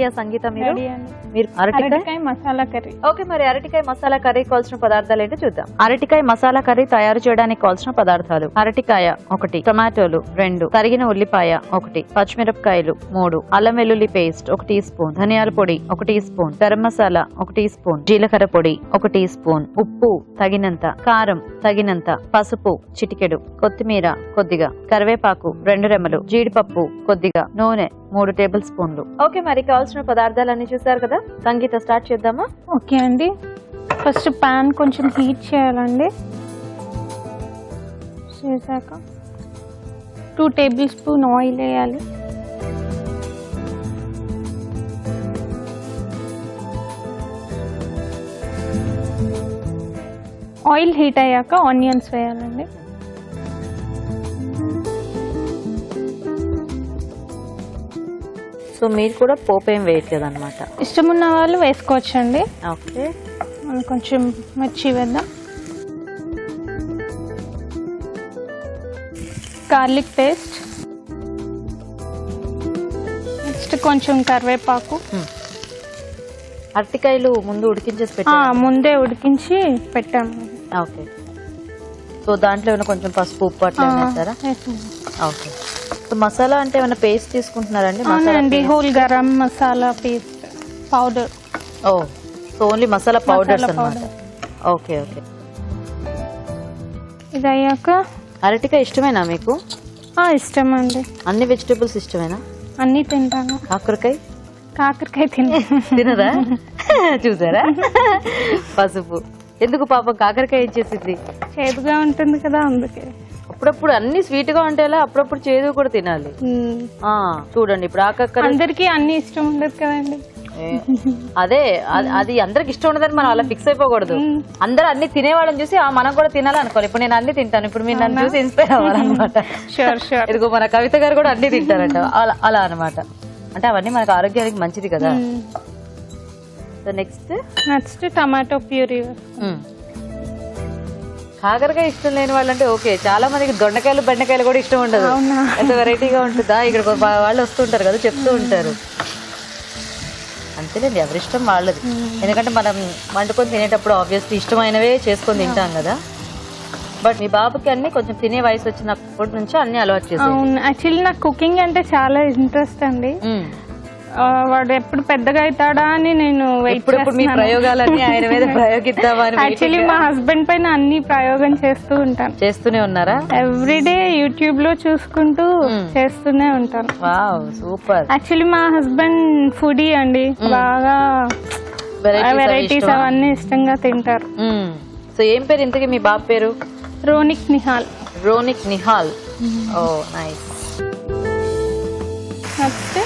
రెడీయా సంగీత? రెడీ అండి. మీరు అరటికాయ మసాలా కర్రీ. ఓకే, మరి అరటికాయ మసాలా కర్రీ కావాల్సిన పదార్థాలు ఏంటో చూద్దాం. అరటికాయ మసాలా కర్రీ తయారు చేయడానికి కావాల్సిన పదార్థాలు: అరటికాయ 1, టమాటోలు 2, తరిగిన ఉల్లిపాయ 1, పచ్చిమిరపకాయలు 3, అల్లం వెల్లుల్లి పేస్ట్ 1 టీ స్పూన్, ధనియాల పొడి 1 teaspoon, garam masala 1 teaspoon, జీలకర్ర పొడి 1 టీ స్పూన్, ఉప్పు తగినంత, కారం తగినంత, పసుపు చిటికెడు, కొత్తిమీర కొద్దిగా, కరివేపాకు 2 రెమ్మలు, జీడిపప్పు కొద్దిగా, నూనె 3 టేబుల్ స్పూన్లు. ఓకే, మరి కావాల్సిన పదార్థాలన్నీ చూసారు కదా. సంగీత స్టార్ట్ చేద్దామా? ఓకే అండి. ఫస్ట్ పాన్ కొంచెం హీట్ చేయాలండి. చేశాక 2 టేబుల్ స్పూన్ ఆయిల్ వేయాలి. ఆయిల్ హీట్ అయ్యాక ఆనియన్స్ వేయాలండి. సో మీరు కూడా పోపు ఏం వేయట్లేదు అనమాట? ఇష్టం ఉన్న వాళ్ళు వేసుకోవచ్చండి. ఓకే, మనం కొంచెం మిర్చి వేద్దాం. గార్లిక్ పేస్ట్, నెక్స్ట్ కొంచెం కరివేపాకు. అరటికాయలు ముందు ఉడికించేసి పెట్టాము? ముందే ఉడికించి పెట్టాము. ఓకే, సో దాంట్లో ఏమైనా కొంచెం పసుపు ఉప్పు అట్లా వేస్తారా? ఓకే, సో మసాలా అంటే ఏమైనా పేస్ట్ తీసుకుంటున్నారండి? అవునండి, whole garam masala paste powder. Oh, so only masala powders అన్నమాట. Okay okay. ఇది అయ్యాక అరటికాయ ఇష్టమేనా మీకు? ఇష్టం అండి. అన్ని వెజిటేబుల్స్ ఇష్టమేనా? అన్ని తింటాను. కాకరకాయ తినరా? చూసారా, పసుపు ఎందుకు పాపం కాకరకాయ ఇచ్చేసింది? చేదుగా ఉంటుంది కదా, అందుకే. అప్పుడప్పుడు అన్ని స్వీట్ గా ఉంటేలా అప్పుడప్పుడు చేదు కూడా తినాలి. చూడండి ఇప్పుడు ఆకక్కర అందరికి అన్ని ఇష్టం ఉండదు కదండి. అదే అది అందరికి ఇష్టం ఉండదని మనం అలా ఫిక్స్ అయిపోకూడదు. అందరూ అన్ని తినేవాళ్ళని చూసి మనం కూడా తినాలనుకోవాలి. ఇప్పుడు నేను అన్ని తింటాను, ఇప్పుడు మీరు నన్ను చూసి ఇన్స్పైర్ అవ్వాలన్నమాట. ఇదిగో మన కవిత గారు కూడా అన్ని తింటారంట, అలా అనమాట. అంటే అవన్నీ మనకు ఆరోగ్యానికి మంచిది కదా. Next tomato puree. కాకరకాయ ఇష్టం లేని వాళ్ళు అంటే ఓకే, చాలా మందికి దొండకాయలు బెండకాయలు కూడా ఇష్టం ఉండదు. ఎంత వెరైటీగా ఉంటుందా. ఇక్కడ వాళ్ళు వస్తుంటారు కదా, చెప్తూ ఉంటారు. అంతేలేండి, ఎవరిష్టం వాళ్ళది. ఎందుకంటే మనం వండుకొని తినేటప్పుడు ఆబ్వియస్లీ ఇష్టమైనవే చేసుకొని తింటాం కదా. బట్ మీ బాబుకి అన్ని కొంచెం తినే వయసు వచ్చినప్పటి నుంచి అన్ని అలవాటు చేశారు. యాక్చువల్లీ నాకు కుకింగ్ అంటే చాలా ఇంట్రెస్ట్ అండి. వాడు ఎప్పుడు పెద్దగా అవుతాడా అని నేను మీ ప్రయోగాలన్నీ ఆయన మీద ప్రయోగిద్దామని. యాక్చువల్లీ మా హస్బెండ్ పైన అన్ని ప్రయోగం చేస్తూనే ఉన్నారా? ఎవ్రీడే యూట్యూబ్ లో చూసుకుంటూ చేస్తూనే ఉంటాను. Wow, super. యాక్చువల్లీ మా హస్బెండ్ ఫుడీ అండి, బాగా వెరైటీస్ అవన్నీ ఇష్టంగా తింటారు. సో ఏం పేరు ఇంతకీ మీ బాబు పేరు? రోనిక్ నిహాల్. ఓ నైస్. నెక్స్ట్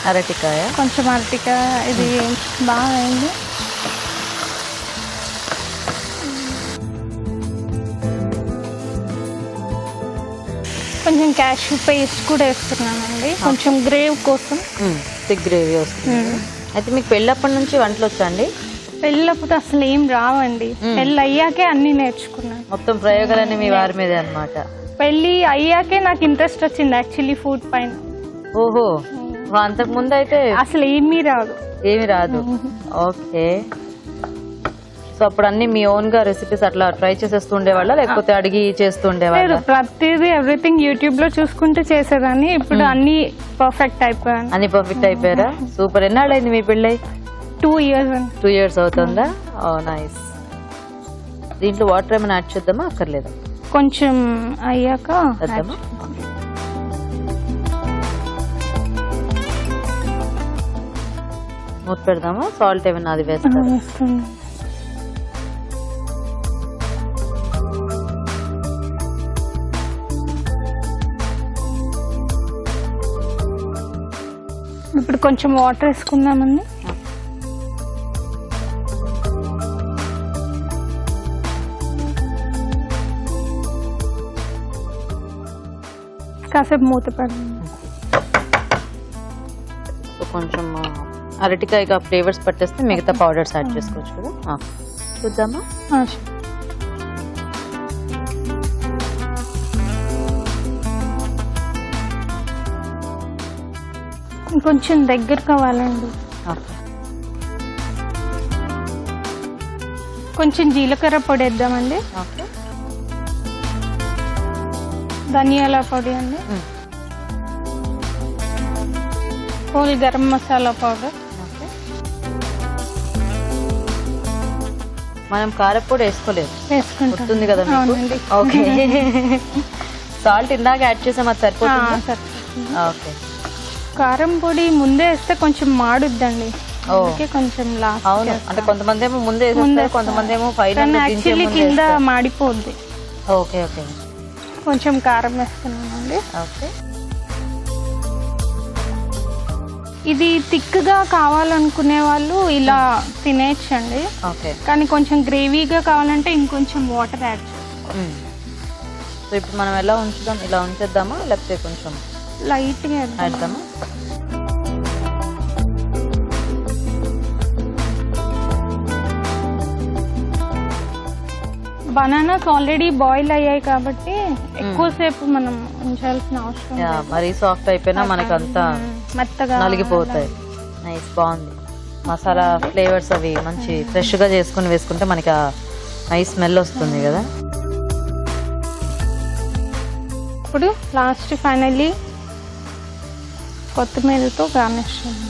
అరటికాయ, కొంచెం అరటికాయ ఇది బాగా అయింది. కొంచెం క్యాష్యూ పేస్ట్ కూడా వేస్తున్నానండి, కొంచెం గ్రేవ్ కోసం. థిక్ గ్రేవీ వస్తుంది. అయితే మీకు పెళ్ళప్పటి నుంచి వంటలు వచ్చా అండి? పెళ్ళప్పుడు అసలు ఏం రావండి, పెళ్ళి అయ్యాకే అన్ని నేర్చుకున్నాను. మొత్తం ప్రయోగాలన్నీ మీ వారి మీదే అన్నమాట. పెళ్ళి అయ్యాకే నాకు ఇంట్రెస్ట్ వచ్చింది యాక్చువల్లీ ఫుడ్ పైన. ఓహో, అంతకు ముందు అయితే అసలు ఏమీ రాదు. ఓకే, సో అప్పుడు అన్ని మీ ఓన్ గా రెసిపీస్ అట్లా ట్రై చేసేస్తూ ఉండేవాళ్ళ, లేకపోతే అడిగి చేస్తూ ఉండేవాళ్ళ? ప్రతిదీ ఎవ్రీథింగ్ యూట్యూబ్ లో చూసుకుంటూ చేసేదాన్ని. ఇప్పుడు అన్ని పర్ఫెక్ట్ అయిపోయారా? సూపర్. ఎన్నాళ్ళైంది మీ పెళ్ళై? 2 years. 2 years అవుతుందా? ఓ నైస్. దీంట్లో వాటర్ ఏమైనా యాడ్ చేద్దామా, అక్కర్లేదా? కొంచెం అయ్యాక చేద్దామా? మూత పెడదామా? సాల్ట్ ఏమైనా అది వేస్తాం? ఇప్పుడు కొంచెం వాటర్ వేసుకుందామండి. కాసేపు మూత పెడదాం. కొంచెం అరటికాయ ఫ్లేవర్స్ పట్టేస్తే మిగతా పౌడర్స్ యాడ్ చేసుకోవచ్చు కదా. చూద్దామా? ఇంకొంచెం దగ్గర కావాలండి. ఓకే. కొంచెం జీలకర్ర పొడి వేద్దామండి. ఓకే. ధనియాల పొడి అండి. Whole garam masala powder. Okay. మనం కారపొడి వేసుకోలేదు, వేసుకుంటాం. గుర్తుంది కదా మీకు? అవునండి. ఓకే. సాల్ట్ ఇందాక యాడ్ చేసాం, అది సరిపోతుందా? సరిపోతుంది. ఓకే. కారం పొడి ముందే వేస్తే కొంచెం మాడుద్దండి, అందుకే కొంచెం లాస్ట్. అవును, అంటే కొంతమంది ఏమో ముందే వేసేస్తారు, కొంతమంది ఏమో ఫైనల్ యాక్చువల్లీ కింద మాడిపోద్ది. ఓకే. ఓకే. కొంచెం కారం వేస్తున్నానండి. ఓకే. ఇది థిక్గా కావాలనుకునే వాళ్ళు ఇలా తినేయచ్చండి. ఓకే. కానీ కొంచెం గ్రేవీగా కావాలంటే ఇంకొంచెం వాటర్ యాడ్ చేస్తాం. సో ఇప్పుడు మనం ఎలా ఉంచుదాం, ఇలా ఉంచేద్దామా లేకపోతే కొంచెం లైట్గా వేద్దామా? బనానాస్ ఆల్రెడీ బాయిల్ అయ్యాయి కాబట్టి ఎక్కువసేపు మనం ఉంచాల్సిన అవసరం లేదు. మరీ సాఫ్ట్ అయిపోయినా మనకి అంతా మెత్తగా నలిగిపోతాయి. నైస్, బాగుంది. మసాలా ఫ్లేవర్స్ అవి మంచి ఫ్రెష్గా చేసుకుని వేసుకుంటే మనకి ఆ నైస్ స్మెల్ వస్తుంది కదా. ఇప్పుడు లాస్ట్ ఫైనల్లీ కొత్తిమీరతో గార్నిష్ చేయండి.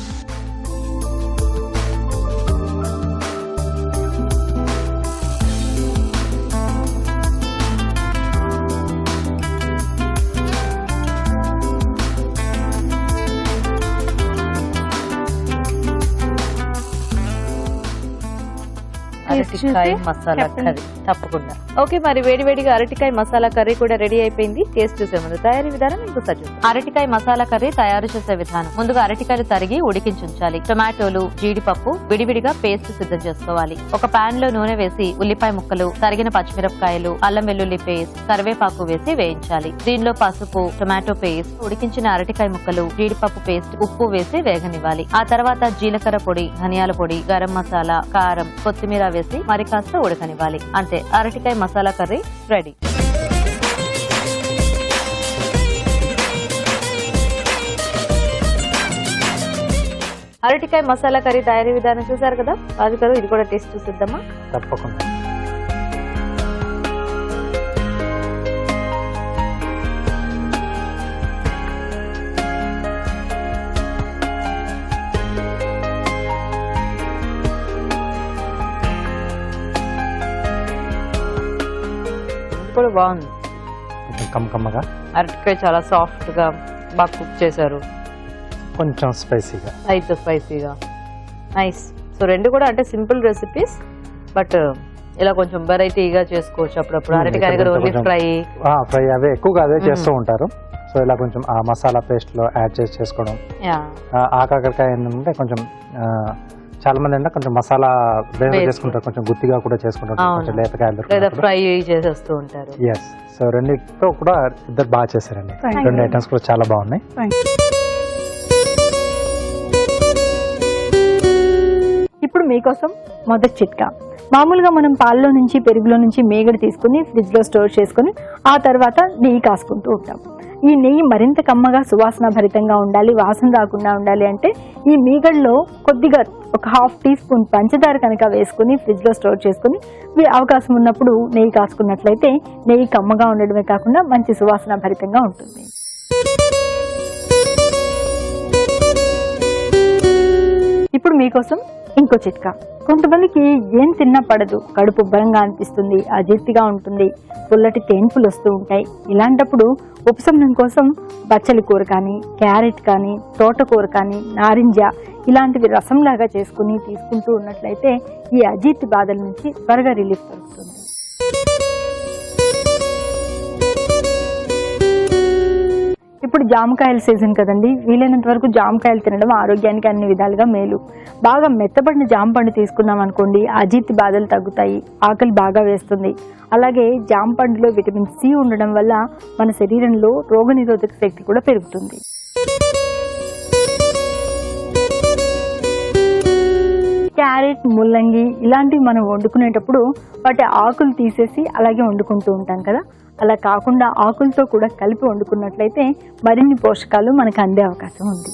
అరటికాయ మసాలా కర్రీ తప్పకుండా. ఓకే, మరి వేడివేడిగా అరటికాయ మసాలా కర్రీ కూడా రెడీ అయిపోయింది. టేస్ట్ చూసే ముందు తయారీ విధానం ఇంకోసారి చూద్దాం. అరటికాయ మసాలా కర్రీ తయారు చేసే విధానం: ముందుగా అరటికాయలు తరిగి ఉడికించుంచాలి. టొమాటోలు, జీడిపప్పు విడివిడిగా పేస్ట్ సిద్ధం చేసుకోవాలి. ఒక పాన్ లో నూనె వేసి ఉల్లిపాయ ముక్కలు, తరిగిన పచ్చిమిరపకాయలు, అల్లం వెల్లుల్లి పేస్ట్, కరివేపాకు వేసి వేయించాలి. దీనిలో పసుపు, టొమాటో పేస్ట్, ఉడికించిన అరటికాయ ముక్కలు, జీడిపప్పు పేస్ట్, ఉప్పు వేసి వేగనివ్వాలి. ఆ తర్వాత జీలకర్ర పొడి, ధనియాల పొడి, గరం మసాలా, కారం, కొత్తిమీర వేసి మరి కాస్త ఉడకనివ్వాలి. అంతే, అరటికాయ మసాలా కర్రీ రెడీ. అరటికాయ మసాలా కర్రీ తయారీ విధానం చూసారు కదా రాజు గారు, ఇది కూడా టేస్ట్ చూసిద్దామా? తప్పకుండా. కూడా బాగుంది, కమ్మగా. అరటికాయ చాలా సాఫ్ట్ గా బాగా కుక్ చేశారు, కొంచెం స్పైసీగా, అయితే స్పైసీగా. నైస్. సో రెండు కూడా అంటే సింపుల్ రెసిపీస్, బట్ ఇలా కొంచెం వెరైటీగా చేసుకోవచ్చు అప్పుడప్పుడు. అరటికాయ దగ్గర ఓన్లీ ఫ్రై అవే ఎక్కువగా అదే చేస్తూ ఉంటారు. సో ఇలా కొంచెం ఆ మసాలా పేస్ట్ లో యాడ్ చేసి చేసుకోవడం. ఆకాకరకాయ ఏంటంటే కొంచెం చాలా మంది అంటే కొంచెం మసాలా చేసుకుంటారు, కొంచెం గుత్తిగా కూడా చేసుకుంటారు, కొంచెం లేతకాయలు ఫ్రై చేసేస్తూ ఉంటారు. ఎస్. సో రెండితో కూడా ఇద్దరు బాగా చేశారండి. రెండు ఐటమ్స్ కూడా చాలా బాగున్నాయి. ఇప్పుడు మీకోసం మొదటి చిట్కా. మామూలుగా మనం పాలలో నుంచి, పెరుగులో నుంచి మేగడ తీసుకుని ఫ్రిడ్జ్ లో స్టోర్ చేసుకుని ఆ తర్వాత నెయ్యి కాసుకుంటూ ఉంటాం. ఈ నెయ్యి మరింత కమ్మగా సువాసన భరితంగా ఉండాలి, వాసన రాకుండా ఉండాలి అంటే ఈ మీగడలో కొద్దిగా ఒక 1/2 టీ స్పూన్ పంచదార కనుక వేసుకుని ఫ్రిడ్జ్ లో స్టోర్ చేసుకుని అవకాశం ఉన్నప్పుడు నెయ్యి కాసుకున్నట్లయితే నెయ్యి కమ్మగా ఉండడమే కాకుండా మంచి సువాసన భరితంగా ఉంటుంది. ఇప్పుడు మీకోసం ఇంకో చిట్కా. కొంతమందికి ఏం తిన్నా పడదు, కడుపు ఉబ్బరంగా అనిపిస్తుంది, అజీర్తిగా ఉంటుంది, పుల్లటి తేన్పులు వస్తూ ఉంటాయి. ఇలాంటప్పుడు ఉపశమనం కోసం బచ్చలి కూర కానీ, క్యారెట్ కానీ, తోటకూర కానీ, నారింజ ఇలాంటివి రసంలాగా చేసుకుని తీసుకుంటూ ఉన్నట్లయితే ఈ అజీర్తి బాధల నుంచి త్వరగా రిలీఫ్ దొరుకుతుంది. ఇప్పుడు జామకాయల సీజన్ కదండి, వీలైనంత వరకు జామకాయలు తినడం ఆరోగ్యానికి అన్ని విధాలుగా మేలు. బాగా మెత్తబడిన జామ పండు తీసుకున్నాం అనుకోండి, అజీర్తి బాధలు తగ్గుతాయి, ఆకలి బాగా వేస్తుంది. అలాగే జామ పండులో విటమిన్ సి ఉండడం వల్ల మన శరీరంలో రోగనిరోధక శక్తి కూడా పెరుగుతుంది. క్యారెట్, ముల్లంగి ఇలాంటివి మనం వండుకునేటప్పుడు వాటి ఆకులు తీసేసి అలాగే వండుకుంటూ ఉంటాం కదా, అలా కాకుండా ఆకులతో కూడా కలిపి వండుకున్నట్లయితే మరిన్ని పోషకాలు మనకు అందే అవకాశం ఉంది.